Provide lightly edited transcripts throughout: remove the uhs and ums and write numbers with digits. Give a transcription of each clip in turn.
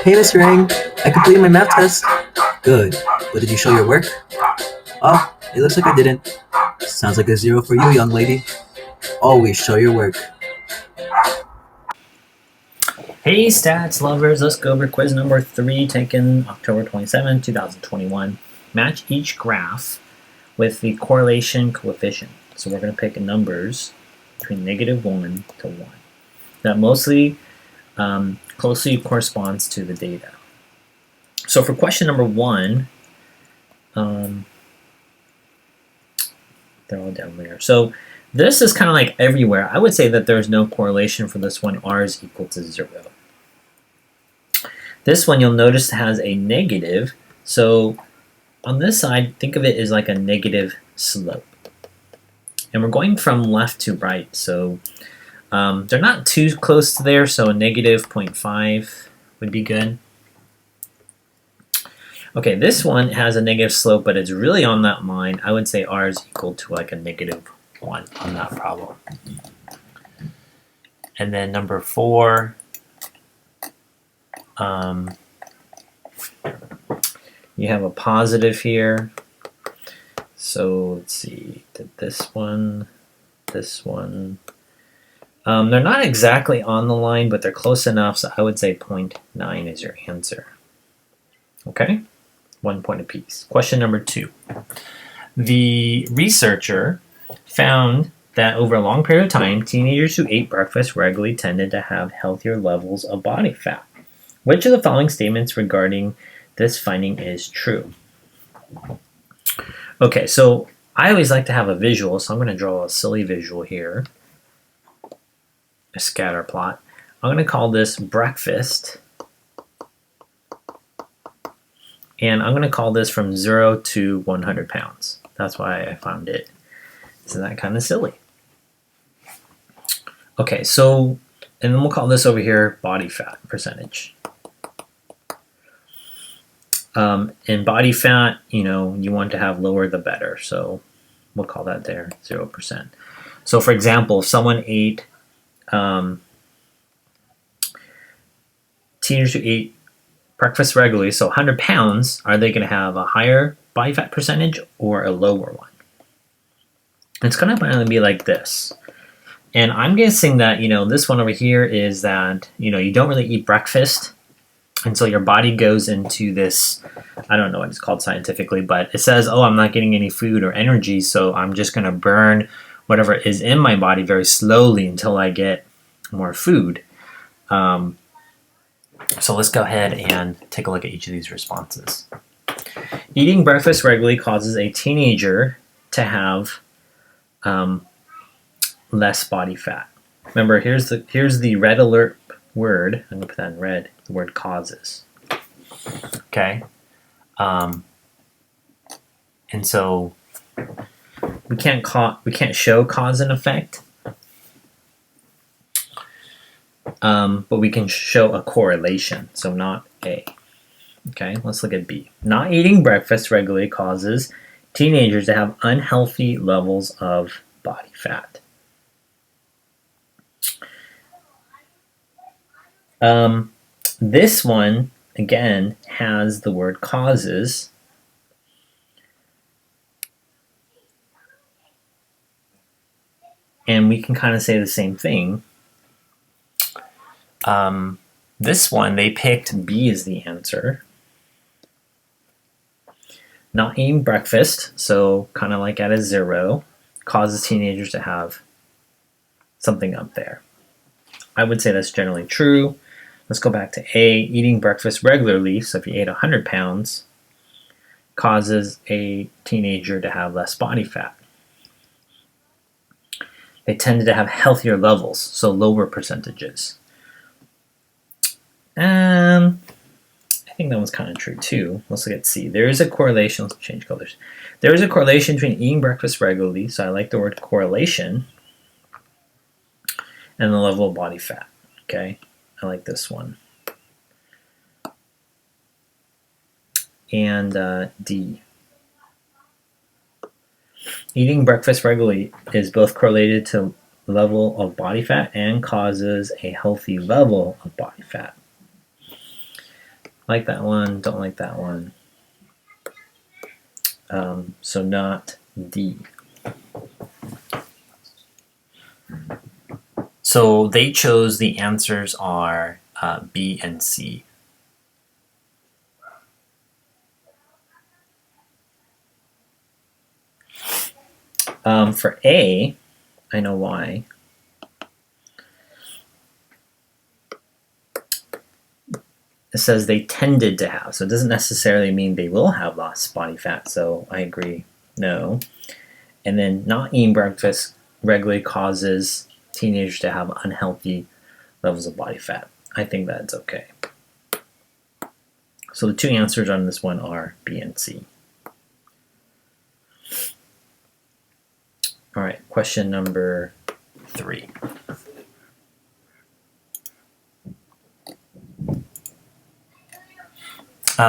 Hey, Mr. Eng, I completed my math test. Good. But did you show your work? Oh, it looks like I didn't. Sounds like a zero for you, young lady. Always show your work. Hey stats lovers, let's go over quiz number 3 taken October 27, 2021. Match each graph with the correlation coefficient. So we're going to pick numbers between -1 to 1. That mostly closely corresponds to the data. So for question number 1, they're all down there. So this is kind of like everywhere. I would say that there's no correlation for this one. R is equal to 0. This one you'll notice has a negative. So on this side, think of it as like a negative slope. And we're going from left to right. So they're not too close to there. So a negative 0.5 would be good. Okay, this one has a negative slope, but it's really on that line. I would say R is equal to like a -1 on that problem. And then number 4, you have a positive here. So let's see, this one. They're not exactly on the line, but they're close enough, so I would say 0.9 is your answer. Okay, 1 point apiece. Question number 2. The researcher found that over a long period of time, teenagers who ate breakfast regularly tended to have healthier levels of body fat. Which of the following statements regarding this finding is true? Okay, so I always like to have a visual, so I'm going to draw a silly visual here. A scatter plot. I'm going to call this breakfast. And I'm going to call this from 0 to 100 pounds. That's why I found it. Isn't that kind of silly? Okay, so, and then we'll call this over here body fat percentage. And body fat, you want to have lower the better. So we'll call that there 0%. So for example, if someone ate, teenagers who ate breakfast regularly, so 100 pounds, are they going to have a higher body fat percentage or a lower one? It's going to be like this. And I'm guessing that, this one over here is that, you don't really eat breakfast until your body goes into this, I don't know what it's called scientifically, but it says, oh, I'm not getting any food or energy, so I'm just going to burn whatever is in my body very slowly until I get more food. So let's go ahead and take a look at each of these responses. Eating breakfast regularly causes a teenager to have less body fat. Remember, here's the red alert word. I'm going to put that in red. The word causes. Okay. And so we can't show cause and effect. But we can show a correlation, so not A. Okay, let's look at B. Not eating breakfast regularly causes teenagers to have unhealthy levels of body fat. This one, again, has the word causes. And we can kind of say the same thing. This one, they picked B as the answer. Not eating breakfast, so kind of like at a 0, causes teenagers to have something up there. I would say that's generally true. Let's go back to A. Eating breakfast regularly, so if you ate 100 pounds, causes a teenager to have less body fat. They tended to have healthier levels, so lower percentages. I think that one's kind of true too. Let's look at C. There is a correlation. Let's change colors. There is a correlation between eating breakfast regularly, so I like the word correlation, and the level of body fat. Okay, I like this one. And D. Eating breakfast regularly is both correlated to level of body fat and causes a healthy level of body fat. Like that one, don't like that one. So not D. So they chose the answers are B and C. For A, I know why. It says they tended to have, so it doesn't necessarily mean they will have lost body fat, so I agree, no. And then not eating breakfast regularly causes teenagers to have unhealthy levels of body fat. I think that's okay. So the two answers on this one are B and C. All right, question number 3.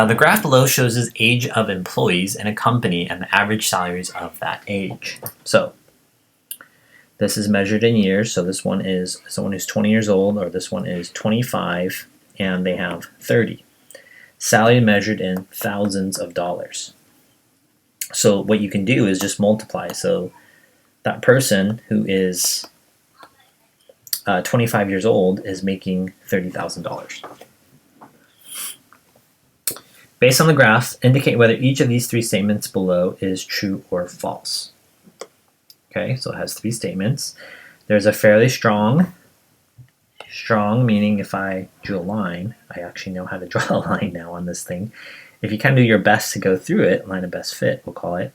The graph below shows the age of employees in a company and the average salaries of that age. So this is measured in years. So this one is someone who's 20 years old, or this one is 25, and they have 30. Salary measured in thousands of dollars. So what you can do is just multiply. So that person who is 25 years old is making $30,000. Based on the graph, indicate whether each of these 3 statements below is true or false. Okay, so it has 3 statements. There's a fairly strong meaning if I drew a line, I actually know how to draw a line now on this thing. If you kind of do your best to go through it, line of best fit, we'll call it,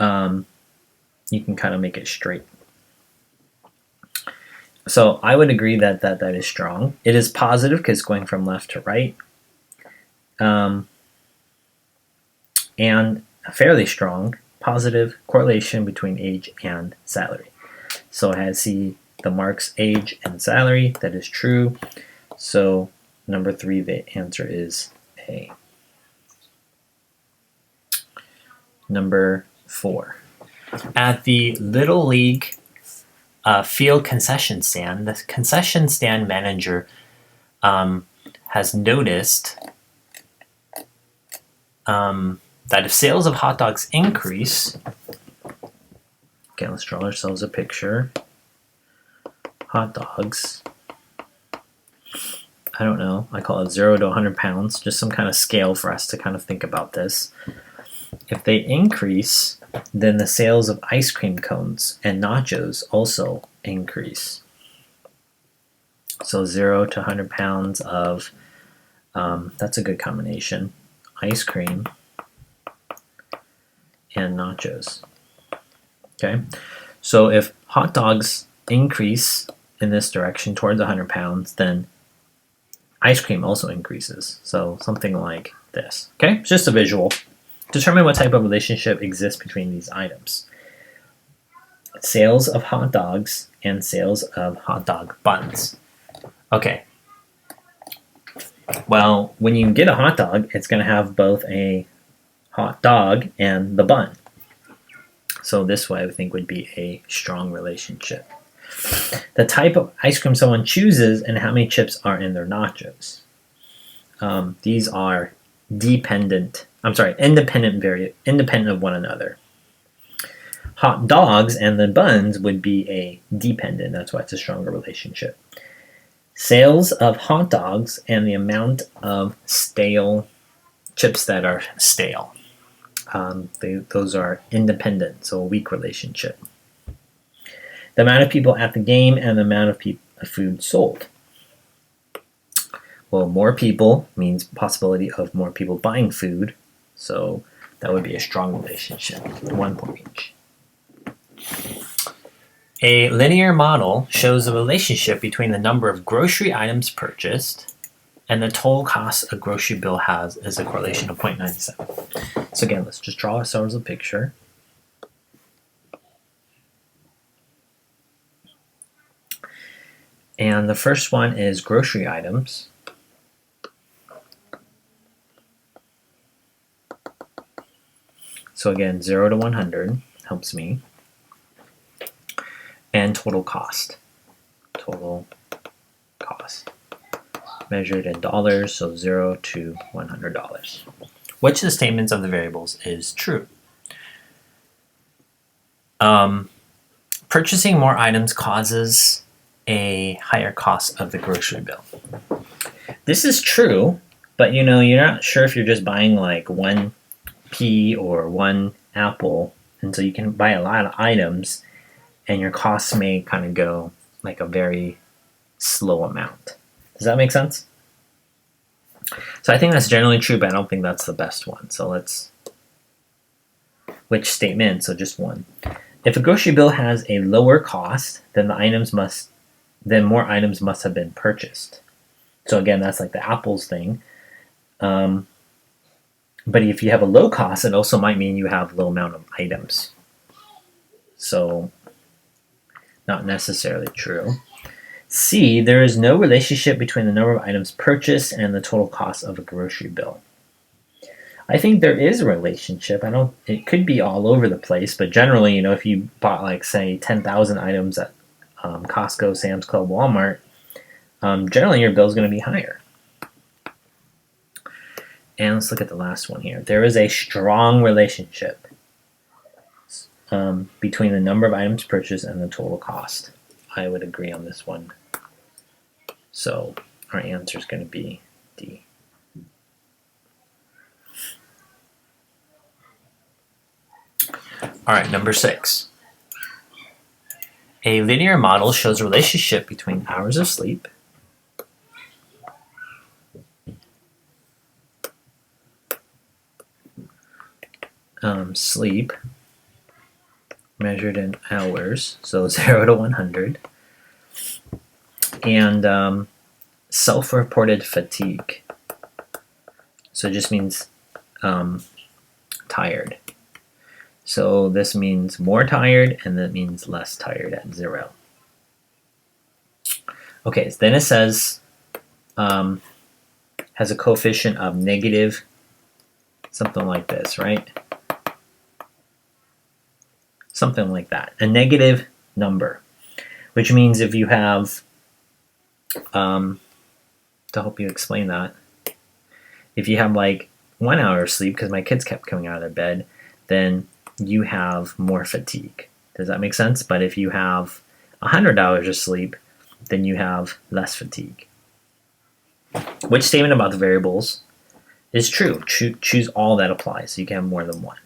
you can kind of make it straight. So I would agree that is strong. It is positive because it's going from left to right. And a fairly strong positive correlation between age and salary. So I see the marks age and salary. That is true. So number 3, the answer is A. Number 4. At the Little League field concession stand, the concession stand manager has noticed that if sales of hot dogs increase, okay, let's draw ourselves a picture. Hot dogs, I don't know, I call it 0 to 100 pounds, just some kind of scale for us to kind of think about this. If they increase, then the sales of ice cream cones and nachos also increase. So 0 to 100 pounds of, that's a good combination, ice cream and nachos. Okay, so if hot dogs increase in this direction towards 100 pounds, then ice cream also increases. So something like this. Okay, it's just a visual. Determine what type of relationship exists between these items. Sales of hot dogs and sales of hot dog buns. Okay. Well, when you get a hot dog, it's going to have both a hot dog and the bun. So this way I think would be a strong relationship. The type of ice cream someone chooses and how many chips are in their nachos. These are independent of one another. Hot dogs and the buns would be a dependent. That's why it's a stronger relationship. Sales of hot dogs and the amount of stale chips that are stale. Those are independent, so a weak relationship. The amount of people at the game and the amount of food sold. Well, more people means possibility of more people buying food, so that would be a strong relationship. 1 point each. A linear model shows the relationship between the number of grocery items purchased and the total cost a grocery bill has is a correlation of 0.97. So again, let's just draw ourselves a picture. And the first one is grocery items. So again, 0 to 100 helps me. And total cost. Total cost. measured in dollars, so $0 to $100. Which of the statements of the variables is true? Purchasing more items causes a higher cost of the grocery bill. This is true, but you're not sure if you're just buying like one pea or one apple, and so you can buy a lot of items and your costs may kind of go like a very slow amount. Does that make sense? So I think that's generally true, but I don't think that's the best one. So which statement? So just one. If a grocery bill has a lower cost, then more items must have been purchased. So again, that's like the apples thing. But if you have a low cost, it also might mean you have a low amount of items. So not necessarily true. C, there is no relationship between the number of items purchased and the total cost of a grocery bill. I think there is a relationship. It could be all over the place, but generally, if you bought like say 10,000 items at Costco, Sam's Club, Walmart, generally your bill is going to be higher. And let's look at the last one here. There is a strong relationship between the number of items purchased and the total cost. I would agree on this one. So our answer is going to be D. All right, number 6. A linear model shows a relationship between hours of sleep, sleep measured in hours, so 0 to 100, and self-reported fatigue. So it just means tired. So this means more tired, and that means less tired at 0. Okay, so then it says has a coefficient of negative, something like this, right? Something like that. A negative number, which means if you have, to help you explain that, if you have like 1 hour of sleep, because my kids kept coming out of their bed, then you have more fatigue. Does that make sense? But if you have 100 hours of sleep, then you have less fatigue. Which statement about the variables is true? Choose all that applies, so you can have more than one.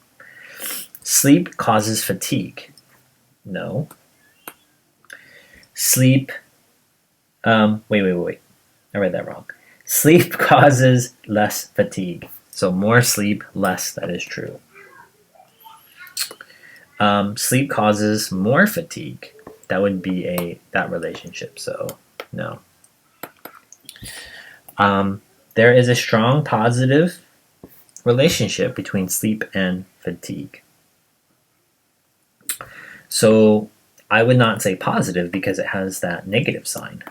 Sleep causes fatigue. No. Sleep, wait. I read that wrong. Sleep causes less fatigue. So more sleep, less, that is true. Sleep causes more fatigue. That would be that relationship, so no. There is a strong positive relationship between sleep and fatigue. So I would not say positive because it has that negative sign.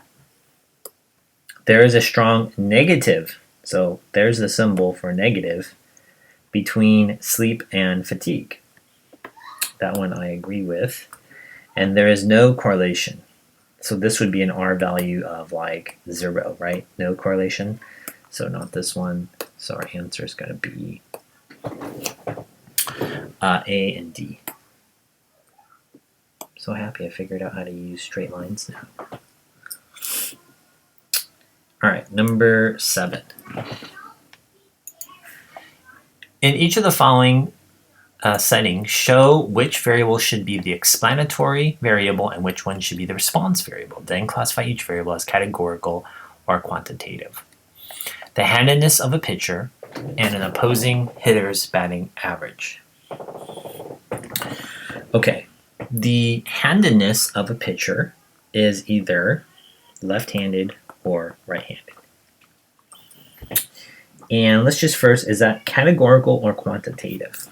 There is a strong negative, so there's the symbol for negative, between sleep and fatigue. That one I agree with. And there is no correlation. So this would be an R value of like 0, right? No correlation. So not this one. So our answer is going to be A and D. So happy I figured out how to use straight lines now. All right, number 7. In each of the following settings, show which variable should be the explanatory variable and which one should be the response variable. Then classify each variable as categorical or quantitative. The handedness of a pitcher and an opposing hitter's batting average. Okay, the handedness of a pitcher is either left-handed or right-handed. And let's just first, is that categorical or quantitative?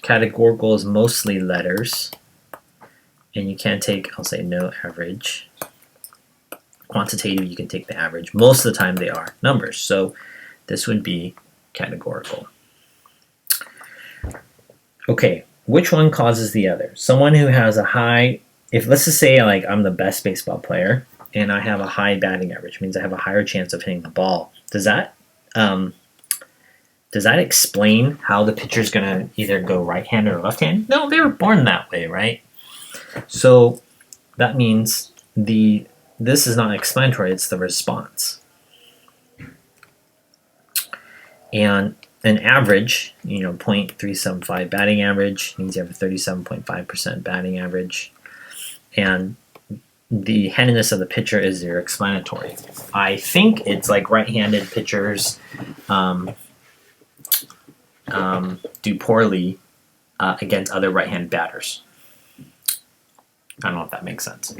Categorical is mostly letters, and you can take, I'll say no average. Quantitative, you can take the average. Most of the time they are numbers, so this would be categorical. Okay, which one causes the other? Someone who has a high, if let's just say like I'm the best baseball player, and I have a high batting average, means I have a higher chance of hitting the ball. Does that explain how the pitcher's going to either go right-handed or left-handed? No, they were born that way, right? So that means this is not explanatory, it's the response. And an average, 0.375 batting average means you have a 37.5% batting average. And the handedness of the pitcher is your explanatory. I think it's like right-handed pitchers do poorly against other right-handed batters. I don't know if that makes sense.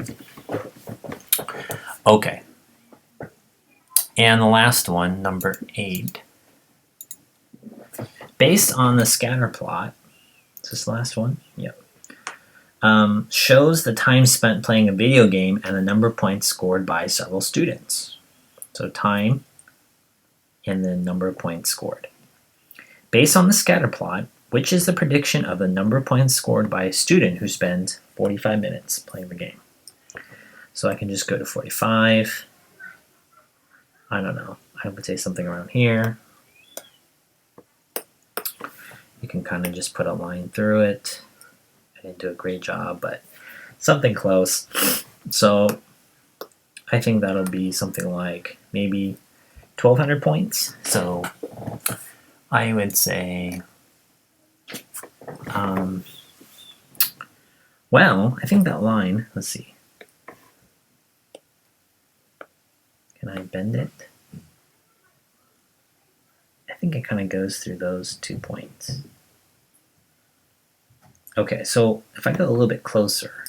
Okay. And the last one, number 8. Based on the scatter plot, is this the last one? Yep. Shows the time spent playing a video game and the number of points scored by several students. So time and then number of points scored. Based on the scatter plot, which is the prediction of the number of points scored by a student who spends 45 minutes playing the game? So I can just go to 45. I don't know. I would say something around here. You can kind of just put a line through it. I didn't do a great job, but something close. So I think that'll be something like maybe 1,200 points. So I would say, well, I think that line, let's see. Can I bend it? I think it kind of goes through those 2 points. Okay, so if I go a little bit closer,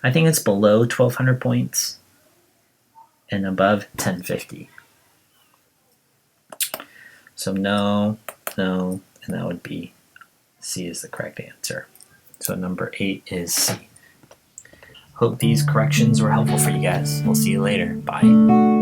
I think it's below 1,200 points and above 1050. So no, and that would be C is the correct answer. So number 8 is C. Hope these corrections were helpful for you guys. We'll see you later. Bye.